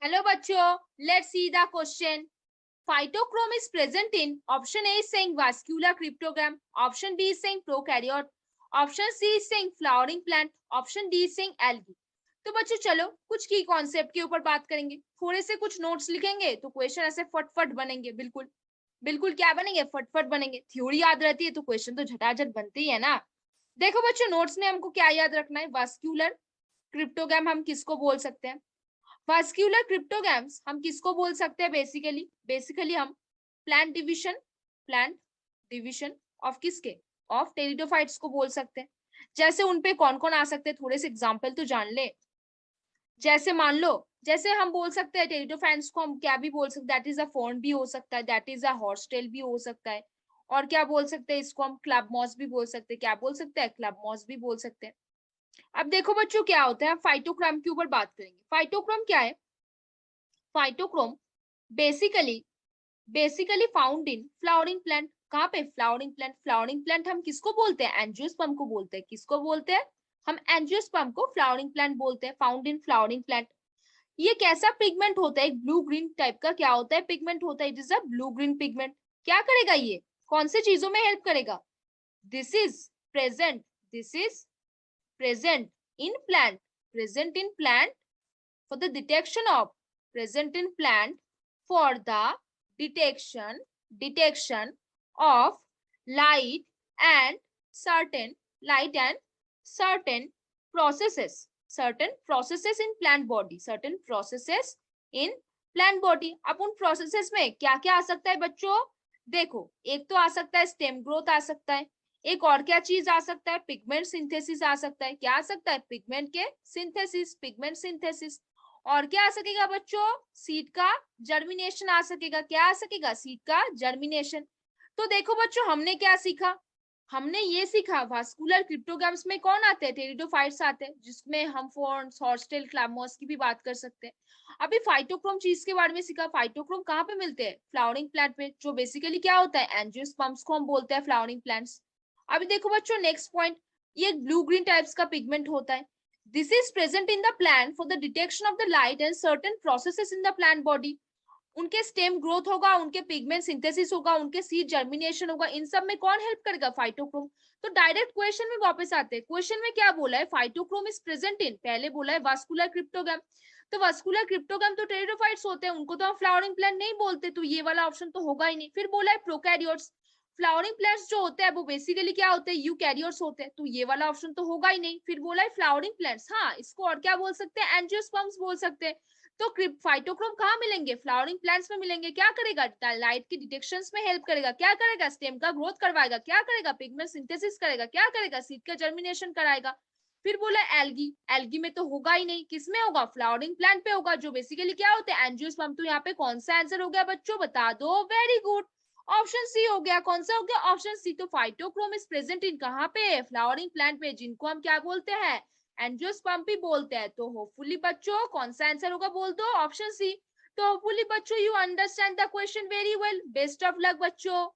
Hello बच्चों, let's see the question. Phytochrome is present in option A is saying vascular cryptogram, option B is saying prokaryote, option C is saying flowering plant, option D is saying algae. तो बच्चों चलो कुछ की concept के ऊपर बात करेंगे, थोड़े से कुछ नोट्स लिखेंगे तो क्वेश्चन ऐसे फटफट बनेंगे. बिल्कुल बिल्कुल क्या बनेंगे, फटफट बनेंगे. थ्योरी याद रहती है तो क्वेश्चन तो झटाझट बनते ही है ना. देखो बच्चों, नोट्स में हमको क्या याद रखना है. वास्क्यूलर क्रिप्टोग्राम हम किसको बोल सकते हैं? वास्क्यूलर क्रिप्टोग्राम्स हम किसको बोल सकते हैं? बेसिकली हम प्लांट डिवीजन ऑफ किसके, ऑफ टेरिडोफाइट्स को बोल सकते हैं. जैसे उनपे कौन कौन आ सकते हैं, थोड़े से एग्जांपल तो जान ले. जैसे मान लो, जैसे हम बोल सकते हैं टेरिडोफाइट्स को हम क्या भी बोल सकते हैं, दैट इज अ फॉर्न भी हो सकता है, दैट इज अ हॉर्सटेल भी हो सकता है. और क्या बोल सकते हैं इसको, हम क्लब मॉस भी बोल सकते हैं. क्या बोल सकते हैं? क्लब मॉस भी बोल सकते हैं. अब देखो बच्चों क्या होता है, फाइटोक्रोम के ऊपर बात करेंगे. फाइटोक्रोम क्या है? Phytochrome basically found in flowering plant. कहाँ पे? Flowering plant. फ्लावरिंग प्लांट हम किसको बोलते हैं? एंजियोस्पर्म को बोलते हैं. किसको बोलते हैं? हम एंजियोस्पर्म को फ्लावरिंग प्लांट बोलते हैं. Found in flowering plant. ये कैसा पिगमेंट होता है? एक ब्लू ग्रीन टाइप का क्या होता है? पिगमेंट होता है. It is a blue green pigment. क्या करेगा ये? कौन से चीजों में हेल्प करेगा? This is present this is present in plant. Present in plant for the detection of present in plant for the detection of light and certain processes in plant body. certain processes in plant body. अब उन processes में क्या क्या आ सकता है बच्चों? देखो, एक तो आ सकता है स्टेम ग्रोथ आ सकता है. एक और क्या चीज आ सकता है? पिगमेंट सिंथेसिस आ सकता है. क्या आ सकता है? Pigment synthesis. और क्या आ सकेगा बच्चों? सीड का जर्मिनेशन आ सकेगा. क्या आ सकेगा? सीड का जर्मिनेशन. तो देखो बच्चों, हमने क्या सीखा? हमने ये सीखा वास्कुलर क्रिप्टोग्राम्स में कौन आते हैं? टेरिडोफाइट्स आते हैं, जिसमें हम फॉर्न्स, हॉर्सटेल, क्लैमोस की भी बात कर सकते हैं. अभी फाइटोक्रोम चीज के बारे में सीखा. फाइटोक्रोम कहाँ पे मिलते हैं? फ्लावरिंग प्लांट में, जो बेसिकली क्या होता है? एंजियोस्पर्म्स को हम बोलते हैं फ्लावरिंग प्लांट्स. अभी देखो बच्चों, नेक्स्ट पॉइंट, ये ब्लू ग्रीन टाइप्स का पिगमेंट होता है. This is present in the plant for the detection of the light and certain processes in the plant body. उनके स्टेम ग्रोथ होगा, उनके पिगमेंट सिंथेसिस होगा, उनके सीड जर्मिनेशन होगा. इन सब में कौन हेल्प करेगा? फाइटोक्रोम. तो डायरेक्ट क्वेश्चन में वापस आते हैं. क्वेश्चन में क्या बोला है? फाइटोक्रोम इज प्रेजेंट इन, पहले बोला है वास्कुलर क्रिप्टोग्राम. तो वास्कुलर क्रिप्टोग्राम तो टेरिडोफाइट्स होते हैं, उनको तो हम फ्लावरिंग प्लांट नहीं बोलते, तो ये वाला ऑप्शन तो होगा ही नहीं. फिर बोला है प्रोकैरियोट्स. फ्लावरिंग प्लांट्स जो होते हैं वो बेसिकली क्या होते हैं? यूकैरियोट्स होते हैं, तो ये वाला ऑप्शन तो होगा ही नहीं. फिर बोला है फ्लावरिंग प्लांट्स. हाँ, इसको और क्या बोल सकते हैं? एंजियोस्पर्म्स बोल सकते हैं. तो फाइटोक्रोम कहाँ मिलेंगे? फ्लावरिंग प्लांट्स में मिलेंगे. क्या करेगा? लाइट की डिटेक्शन में हेल्प करेगा. क्या करेगा? स्टेम का ग्रोथ करवाएगा. क्या करेगा? पिगमेंट सिंथेसिस करेगा. क्या करेगा? सीड का जर्मिनेशन कराएगा. फिर बोला एल्गी. एल्गी में तो होगा ही नहीं. किसमें होगा? फ्लावरिंग प्लांट पे होगा, जो बेसिकली क्या होते हैं? एंजियोस्पर्म. तो यहाँ पे कौन सा आंसर हो गया बच्चों? बता दो. Very good. ऑप्शन सी हो गया. कौन सा हो गया? Option C. तो फाइटोक्रोम इज प्रेजेंट इन कहाँ पे? फ्लावरिंग प्लांट पे, जिनको हम क्या बोलते हैं? एंजियोस्पर्म भी बोलते हैं. तो होपफुली बच्चों कौन सा आंसर होगा? बोल दो. Option C. तो होपफुली बच्चों you understand the question very well. Best of luck बच्चों.